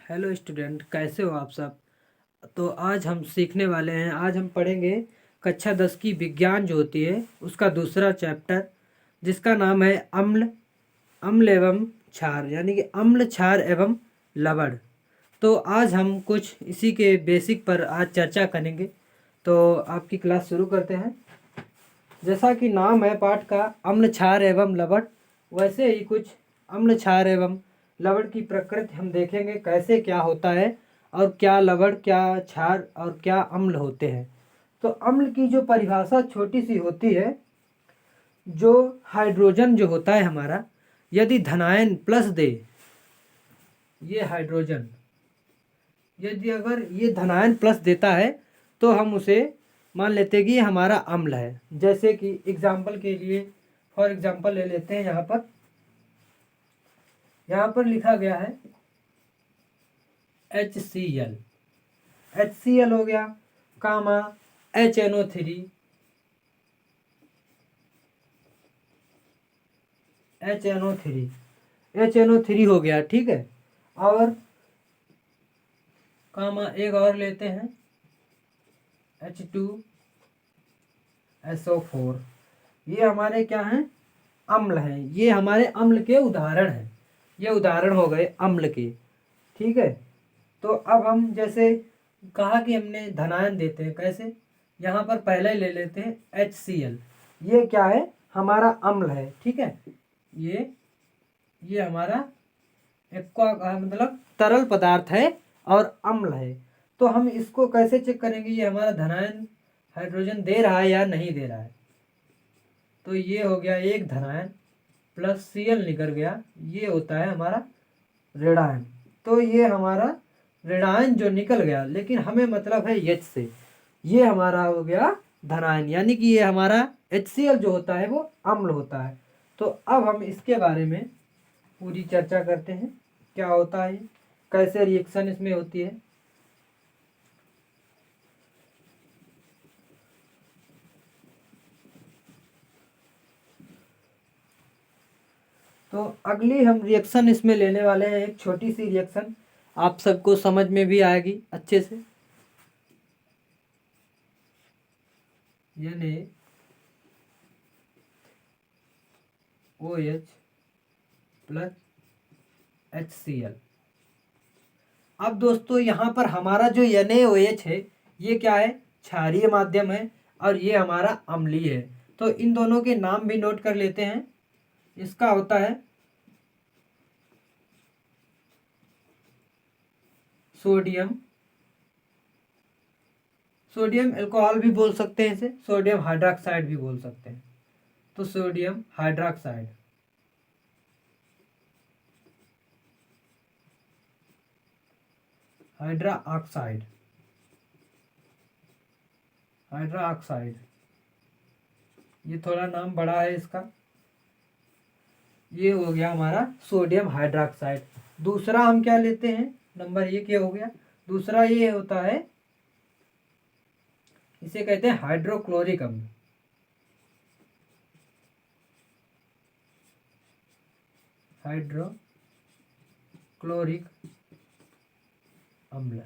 Hello student, कैसे हो आप सब। तो आज हम सीखने वाले हैं। आज हम पढ़ेंगे कक्षा 10 की विज्ञान जो होती है उसका दूसरा चैप्टर, जिसका नाम है अम्ल अम्ल एवं क्षार, यानी कि अम्ल, क्षार एवं लवण। तो आज हम कुछ इसी के बेसिक पर आज चर्चा करेंगे। तो आपकी क्लास शुरू करते हैं। जैसा कि नाम है पाठ का अम्ल, क्षार एवं लवण, वैसे ही कुछ अम्ल, क्षार एवं लवण की प्रकृति हम देखेंगे, कैसे क्या होता है और क्या लवण, क्या क्षार और क्या अम्ल होते हैं। तो अम्ल की जो परिभाषा छोटी सी होती है, जो हाइड्रोजन जो होता है हमारा, यदि धनायन प्लस दे, ये हाइड्रोजन यदि अगर ये धनायन प्लस देता है तो हम उसे मान लेते हैं कि ये हमारा अम्ल है। जैसे कि एग्जाम्पल के लिए, फॉर एग्जाम्पल ले लेते हैं। यहाँ पर लिखा गया है HCl। HCl हो गया, कामा HNO3, HNO3 हो गया, ठीक है। और कामा एक और लेते हैं H2SO4। ये हमारे क्या हैं, अम्ल हैं। ये हमारे अम्ल के उदाहरण हैं। ये उदाहरण हो गए अम्ल के, ठीक है। तो अब हम जैसे कहा कि हमने धनायन देते हैं, कैसे, यहाँ पर पहले ले लेते हैं HCl। ये क्या है, हमारा अम्ल है, ठीक है। ये हमारा एक्वा मतलब तरल पदार्थ है और अम्ल है। तो हम इसको कैसे चेक करेंगे, ये हमारा धनायन हाइड्रोजन दे रहा है या नहीं दे रहा है। तो ये हो गया एक धनायन प्लस Cl निकल गया, ये होता है हमारा ऋणायन। तो ये हमारा ऋणायन जो निकल गया, लेकिन हमें मतलब है H से, ये हमारा हो गया धनायन, यानी कि ये हमारा HCl जो होता है वो अम्ल होता है। तो अब हम इसके बारे में पूरी चर्चा करते हैं, क्या होता है, कैसे रिएक्शन इसमें होती है। तो अगली हम रिएक्शन इसमें लेने वाले हैं, एक छोटी सी रिएक्शन, आप सबको समझ में भी आएगी अच्छे से। यानी OH प्लस HCl। अब दोस्तों यहाँ पर हमारा जो NaOH है, ये क्या है, क्षारीय माध्यम है और ये हमारा अम्लीय है। तो इन दोनों के नाम भी नोट कर लेते हैं। इसका होता है सोडियम अल्कोहल भी बोल सकते हैं, इसे सोडियम हाइड्रोक्साइड भी बोल सकते हैं। तो सोडियम हाइड्रोक्साइड, हाइड्रोक्साइड, ये थोड़ा नाम बड़ा है इसका। ये हो गया हमारा सोडियम हाइड्रोक्साइड। दूसरा हम क्या लेते हैं, नंबर ये क्या हो गया, दूसरा ये होता है, इसे कहते हैं हाइड्रोक्लोरिक अम्ल। हाइड्रोक्लोरिक अम्ल।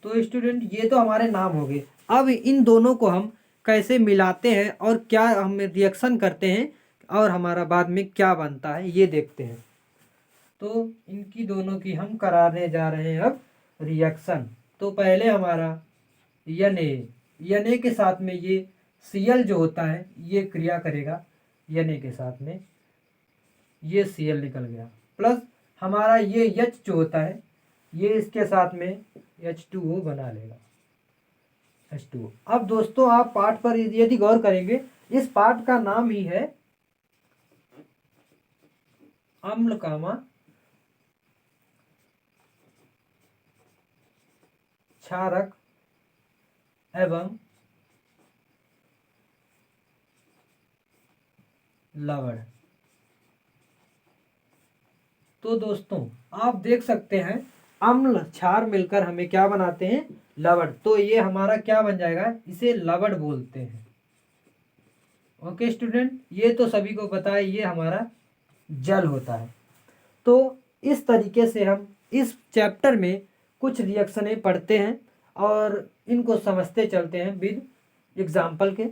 तो स्टूडेंट ये तो हमारे नाम हो गए। अब इन दोनों को हम कैसे मिलाते हैं और क्या हम रिएक्शन करते हैं और हमारा बाद में क्या बनता है, ये देखते हैं। तो इनकी दोनों की हम कराने जा रहे हैं अब रिएक्शन। तो पहले हमारा Na के साथ में ये Cl जो होता है ये क्रिया करेगा, Na के साथ में ये Cl निकल गया, प्लस हमारा ये H जो होता है ये इसके साथ में H2O बना लेगा, H2O। अब दोस्तों आप पाठ पर यदि गौर करेंगे, इस पाठ का नाम ही है अम्ल कामा क्षारक एवं लवण। तो दोस्तों आप देख सकते हैं, अम्ल क्षार मिलकर हमें क्या बनाते हैं, लवण। तो ये हमारा क्या बन जाएगा, इसे लवण बोलते हैं। ओके स्टूडेंट, ये तो सभी को पता है, ये हमारा जल होता है। तो इस तरीके से हम इस चैप्टर में कुछ रिएक्शनें पढ़ते हैं और इनको समझते चलते हैं विद एग्जाम्पल के।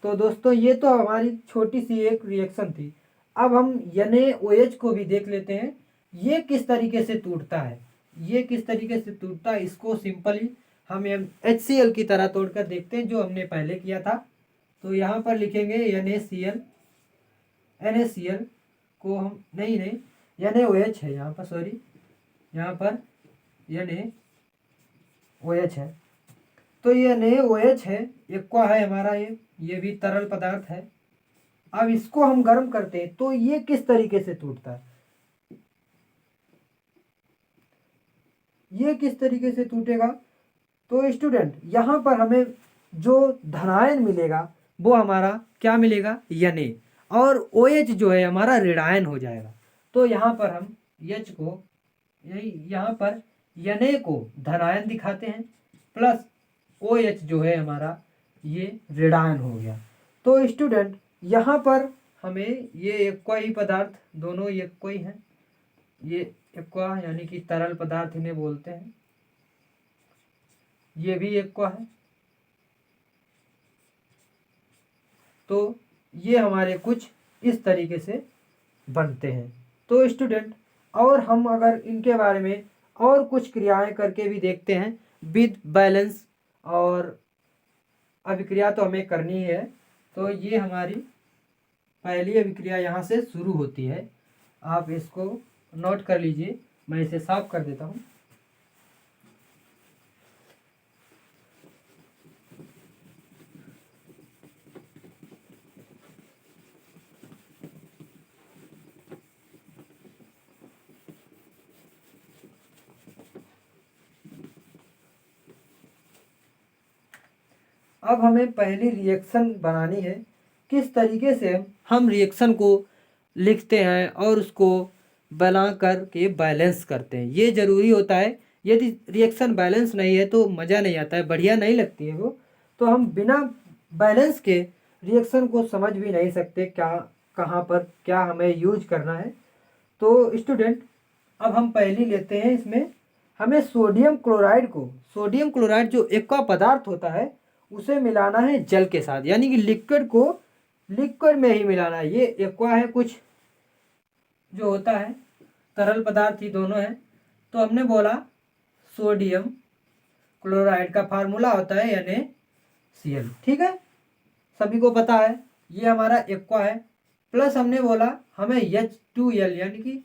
तो दोस्तों ये तो हमारी छोटी सी एक रिएक्शन थी। अब हम NaOH को भी देख लेते हैं, ये किस तरीके से टूटता है, ये किस तरीके से टूटता है। इसको सिंपली हम HCl की तरह तोड़कर देखते हैं जो हमने पहले किया था। तो यहाँ पर लिखेंगे NaCl को हम नहीं NaOH है यहाँ पर, सॉरी यहाँ पर NaOH है। तो ये NaOH है, एक्वा है हमारा, ये भी तरल पदार्थ है। अब इसको हम गर्म करते हैं तो ये किस तरीके से टूटता है, ये किस तरीके से टूटेगा। तो स्टूडेंट यहाँ पर हमें जो धनायन मिलेगा वो हमारा क्या मिलेगा, Na, और OH जो है हमारा ऋणायन हो जाएगा। तो यहाँ पर हम H को यहाँ पर Na को धनायन दिखाते हैं प्लस OH जो है हमारा ये ऋणायन हो गया। तो स्टूडेंट यहाँ पर हमें ये एक्वा ही पदार्थ, दोनों एक्वा ही हैं, ये एक्वा यानी कि तरल पदार्थ इन्हें बोलते हैं, ये भी एक्वा है। तो ये हमारे कुछ इस तरीके से बनते हैं। तो स्टूडेंट और हम अगर इनके बारे में और कुछ क्रियाएं करके भी देखते हैं विद बैलेंस, और अभिक्रिया तो हमें करनी ही है। तो ये हमारी पहली अभिक्रिया यहाँ से शुरू होती है, आप इसको नोट कर लीजिए, मैं इसे साफ कर देता हूँ। अब हमें पहली रिएक्शन बनानी है, किस तरीके से हम रिएक्शन को लिखते हैं और उसको बना कर के बैलेंस करते हैं, ये ज़रूरी होता है। यदि रिएक्शन बैलेंस नहीं है तो मज़ा नहीं आता है, बढ़िया नहीं लगती है वो। तो हम बिना बैलेंस के रिएक्शन को समझ भी नहीं सकते, क्या कहाँ पर क्या हमें यूज करना है। तो स्टूडेंट अब हम पहली लेते हैं, इसमें हमें सोडियम क्लोराइड जो एक्वा पदार्थ होता है उसे मिलाना है जल के साथ, यानी कि लिक्विड को लिक्विड में ही मिलाना है। ये एक्वा है, कुछ जो होता है तरल पदार्थ ही दोनों है। तो हमने बोला सोडियम क्लोराइड का फार्मूला होता है NaCl, ठीक है, सभी को पता है, ये हमारा एक्वा है। प्लस हमने बोला हमें H2L यानी कि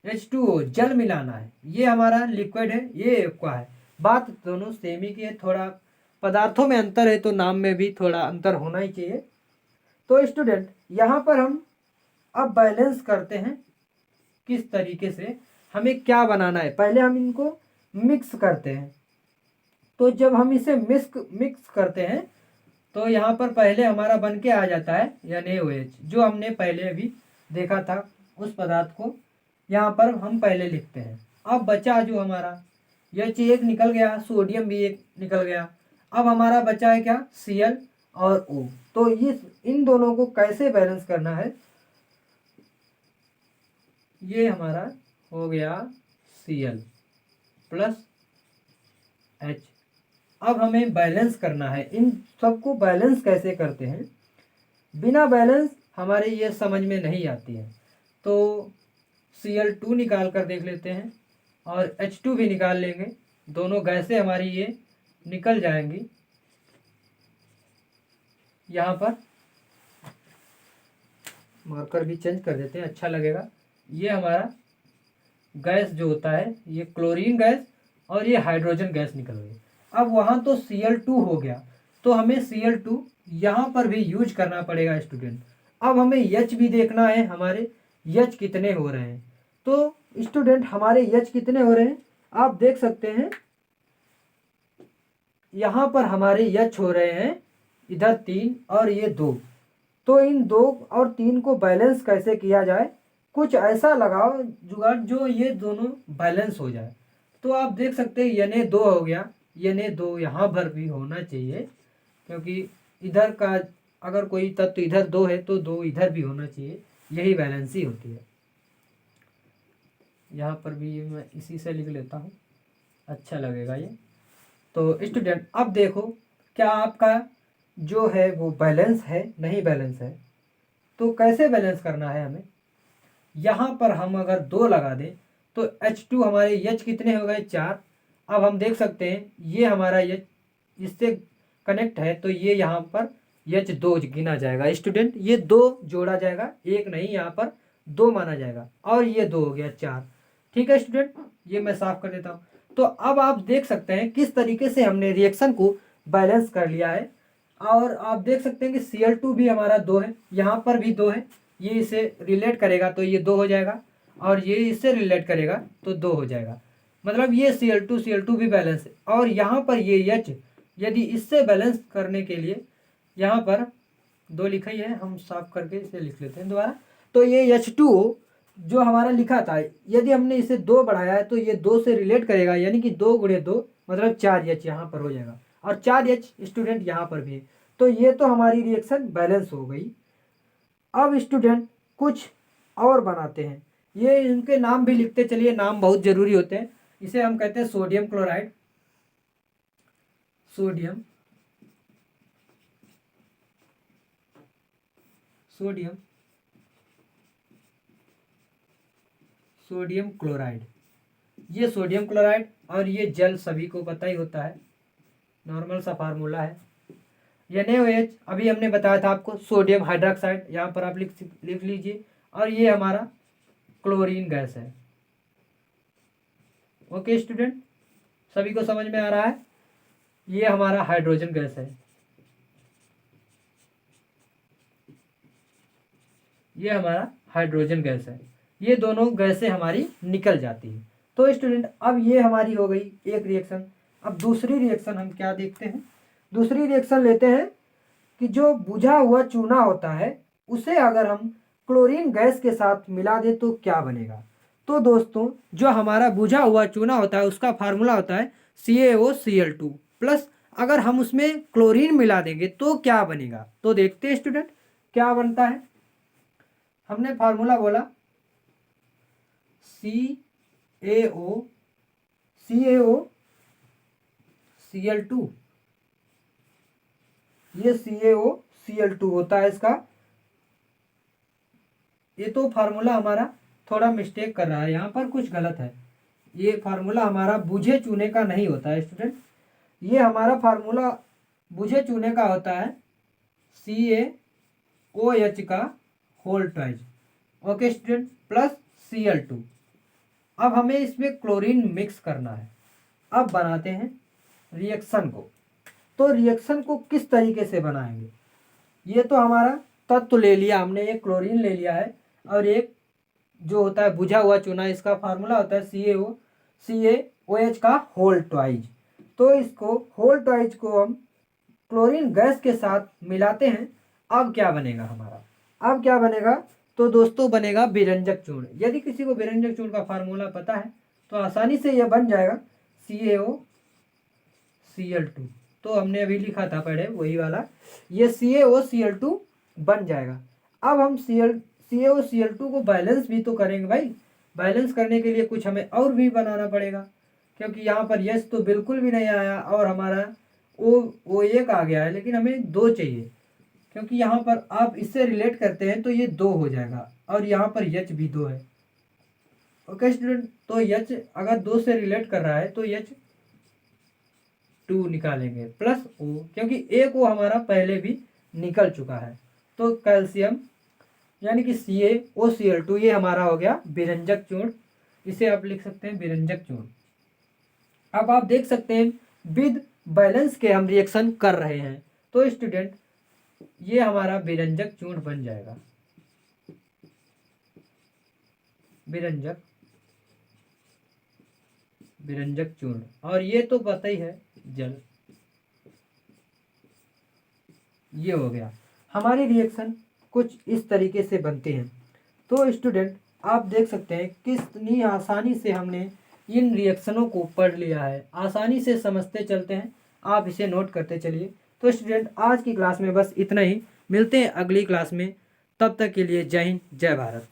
H2O जल मिलाना है, ये हमारा लिक्विड है, ये एक्वा है। बात दोनों सेम ही की है, थोड़ा पदार्थों में अंतर है तो नाम में भी थोड़ा अंतर होना ही चाहिए। तो स्टूडेंट यहाँ पर हम अब बैलेंस करते हैं, किस तरीके से हमें क्या बनाना है। पहले हम इनको मिक्स करते हैं, तो जब हम इसे मिक्स करते हैं तो यहाँ पर पहले हमारा बन के आ जाता है NaOH, जो हमने पहले अभी देखा था उस पदार्थ को यहाँ पर हम पहले लिखते हैं। अब बचा जो हमारा H एक निकल गया, सोडियम भी एक निकल गया, अब हमारा बचा है क्या, Cl और O। तो इन दोनों को कैसे बैलेंस करना है, ये हमारा हो गया Cl प्लस H। अब हमें बैलेंस करना है, इन सबको बैलेंस कैसे करते हैं, बिना बैलेंस हमारे ये समझ में नहीं आती है। तो Cl2 निकाल कर देख लेते हैं और H2 भी निकाल लेंगे, दोनों गैसें हमारी ये निकल जाएंगी। यहाँ पर मार्कर भी चेंज कर देते हैं, अच्छा लगेगा। ये हमारा गैस जो होता है ये क्लोरीन गैस और ये हाइड्रोजन गैस निकल गई। अब वहाँ तो Cl2 हो गया, तो हमें Cl2 यहाँ पर भी यूज करना पड़ेगा स्टूडेंट। अब हमें H भी देखना है, हमारे H कितने हो रहे हैं। तो स्टूडेंट हमारे H कितने हो रहे हैं आप देख सकते हैं, यहाँ पर हमारे H हो रहे हैं इधर 3 और ये 2। तो इन 2 और 3 को बैलेंस कैसे किया जाए, कुछ ऐसा लगाओ जुगाड़ जो ये दोनों बैलेंस हो जाए। तो आप देख सकते हैं Na2 हो गया, Na2 यहाँ पर भी होना चाहिए, क्योंकि इधर का अगर कोई तत्व इधर 2 है तो 2 इधर भी होना चाहिए, यही बैलेंस ही होती है। यहाँ पर भी मैं इसी से लिख लेता हूँ, अच्छा लगेगा ये। तो स्टूडेंट अब देखो, क्या आपका जो है वो बैलेंस है, नहीं बैलेंस है, तो कैसे बैलेंस करना है हमें। यहाँ पर हम अगर 2 लगा दें तो H2 हमारे H कितने हो गए, 4। अब हम देख सकते हैं ये हमारा H इससे कनेक्ट है, तो ये यहाँ पर H2 गिना जाएगा स्टूडेंट, ये 2 जोड़ा जाएगा, एक नहीं, यहाँ पर 2 माना जाएगा, और ये 2 हो गया 4। ठीक है स्टूडेंट, ये मैं साफ कर देता हूँ। तो अब आप देख सकते हैं किस तरीके से हमने रिएक्शन को बैलेंस कर लिया है। और आप देख सकते हैं कि Cl2 भी हमारा 2 है, यहाँ पर भी 2 है, ये इसे रिलेट करेगा तो ये 2 हो जाएगा, और ये इससे रिलेट करेगा तो 2 हो जाएगा। मतलब ये Cl2 भी बैलेंस है। और यहाँ पर ये H यदि इससे बैलेंस करने के लिए यहाँ पर 2 लिखा ही है, हम साफ करके इसे लिख लेते हैं दोबारा। तो ये H2O जो हमारा लिखा था, यदि हमने इसे 2 बढ़ाया है तो ये 2 से रिलेट करेगा, यानी कि 2 गुणे 2 मतलब 4H यहाँ पर हो जाएगा, और 4H स्टूडेंट यहाँ पर भी है। तो ये तो हमारी रिएक्शन बैलेंस हो गई। अब स्टूडेंट कुछ और बनाते हैं, ये इनके नाम भी लिखते चलिए, नाम बहुत ज़रूरी होते हैं। इसे हम कहते हैं sodium chloride, sodium sodium sodium chloride, ये सोडियम क्लोराइड, और ये जल सभी को पता ही होता है, नॉर्मल सा फार्मूला है। NaOH अभी हमने बताया था आपको, सोडियम हाइड्रोक्साइड, यहाँ पर आप लिख लीजिए। और ये हमारा क्लोरीन गैस है। ओके स्टूडेंट, सभी को समझ में आ रहा है। ये हमारा हाइड्रोजन गैस है, ये हमारा हाइड्रोजन गैस है। ये दोनों गैसें हमारी निकल जाती है। तो स्टूडेंट अब ये हमारी हो गई एक रिएक्शन। अब दूसरी रिएक्शन हम क्या देखते हैं, दूसरी रिएक्शन लेते हैं कि जो बुझा हुआ चूना होता है उसे अगर हम क्लोरीन गैस के साथ मिला दें तो क्या बनेगा। तो दोस्तों जो हमारा बुझा हुआ चूना होता है उसका फार्मूला होता है CaOCl2 प्लस, अगर हम उसमें क्लोरीन मिला देंगे तो क्या बनेगा। तो देखते हैं स्टूडेंट क्या बनता है। हमने फार्मूला बोला CaOCl2, ये CaOCl2 होता है इसका। ये तो फार्मूला हमारा थोड़ा मिस्टेक कर रहा है, यहाँ पर कुछ गलत है। ये फार्मूला हमारा बुझे चूने का नहीं होता है स्टूडेंट, ये हमारा फार्मूला बुझे चूने का होता है CaOH का whole twice. Okay student, plus Cl2। अब हमें इसमें क्लोरीन मिक्स करना है। अब बनाते हैं रिएक्शन को। तो रिएक्शन को किस तरीके से बनाएंगे, ये तो हमारा तत्व ले लिया हमने, एक क्लोरीन ले लिया है, और एक जो होता है बुझा हुआ चूना, इसका फार्मूला होता है CaOH का होल ट्वाइज। तो इसको होल ट्वाइज को हम क्लोरीन गैस के साथ मिलाते हैं। अब क्या बनेगा हमारा, अब क्या बनेगा, तो दोस्तों बनेगा विरंजक चूर्ण। यदि किसी को विरंजक चूर्ण का फार्मूला पता है तो आसानी से यह बन जाएगा CaOCl2। तो हमने अभी लिखा था पहले वही वाला, ये CaOCl2 बन जाएगा। अब हम CaOCl2 को बैलेंस भी तो करेंगे भाई, बैलेंस करने के लिए कुछ हमें और भी बनाना पड़ेगा, क्योंकि यहाँ पर यस तो बिल्कुल भी नहीं आया और हमारा ओ एक आ गया है, लेकिन हमें 2 चाहिए, क्योंकि यहाँ पर आप इससे रिलेट करते हैं तो ये 2 हो जाएगा, और यहाँ पर H भी 2 है। ओके स्टूडेंट, तो H अगर 2 से रिलेट कर रहा है तो H2 निकालेंगे प्लस O, क्योंकि एक O हमारा पहले भी निकल चुका है। तो कैल्शियम यानी कि CaOCl2 ये हमारा हो गया विरंजक चूर्ण, इसे आप लिख सकते हैं विरंजक चूर्ण। अब आप देख सकते हैं विद बैलेंस के हम रिएक्शन कर रहे हैं, तो स्टूडेंट ये हमारा विरंजक चूर्ण बन जाएगा, विरंजक चूर्ण। और ये तो पता ही है जल, ये हो गया। हमारी रिएक्शन कुछ इस तरीके से बनते हैं। तो स्टूडेंट आप देख सकते हैं कितनी आसानी से हमने इन रिएक्शनों को पढ़ लिया है, आसानी से समझते चलते हैं, आप इसे नोट करते चलिए। तो स्टूडेंट आज की क्लास में बस इतना ही, मिलते हैं अगली क्लास में, तब तक के लिए जय हिंद जय भारत।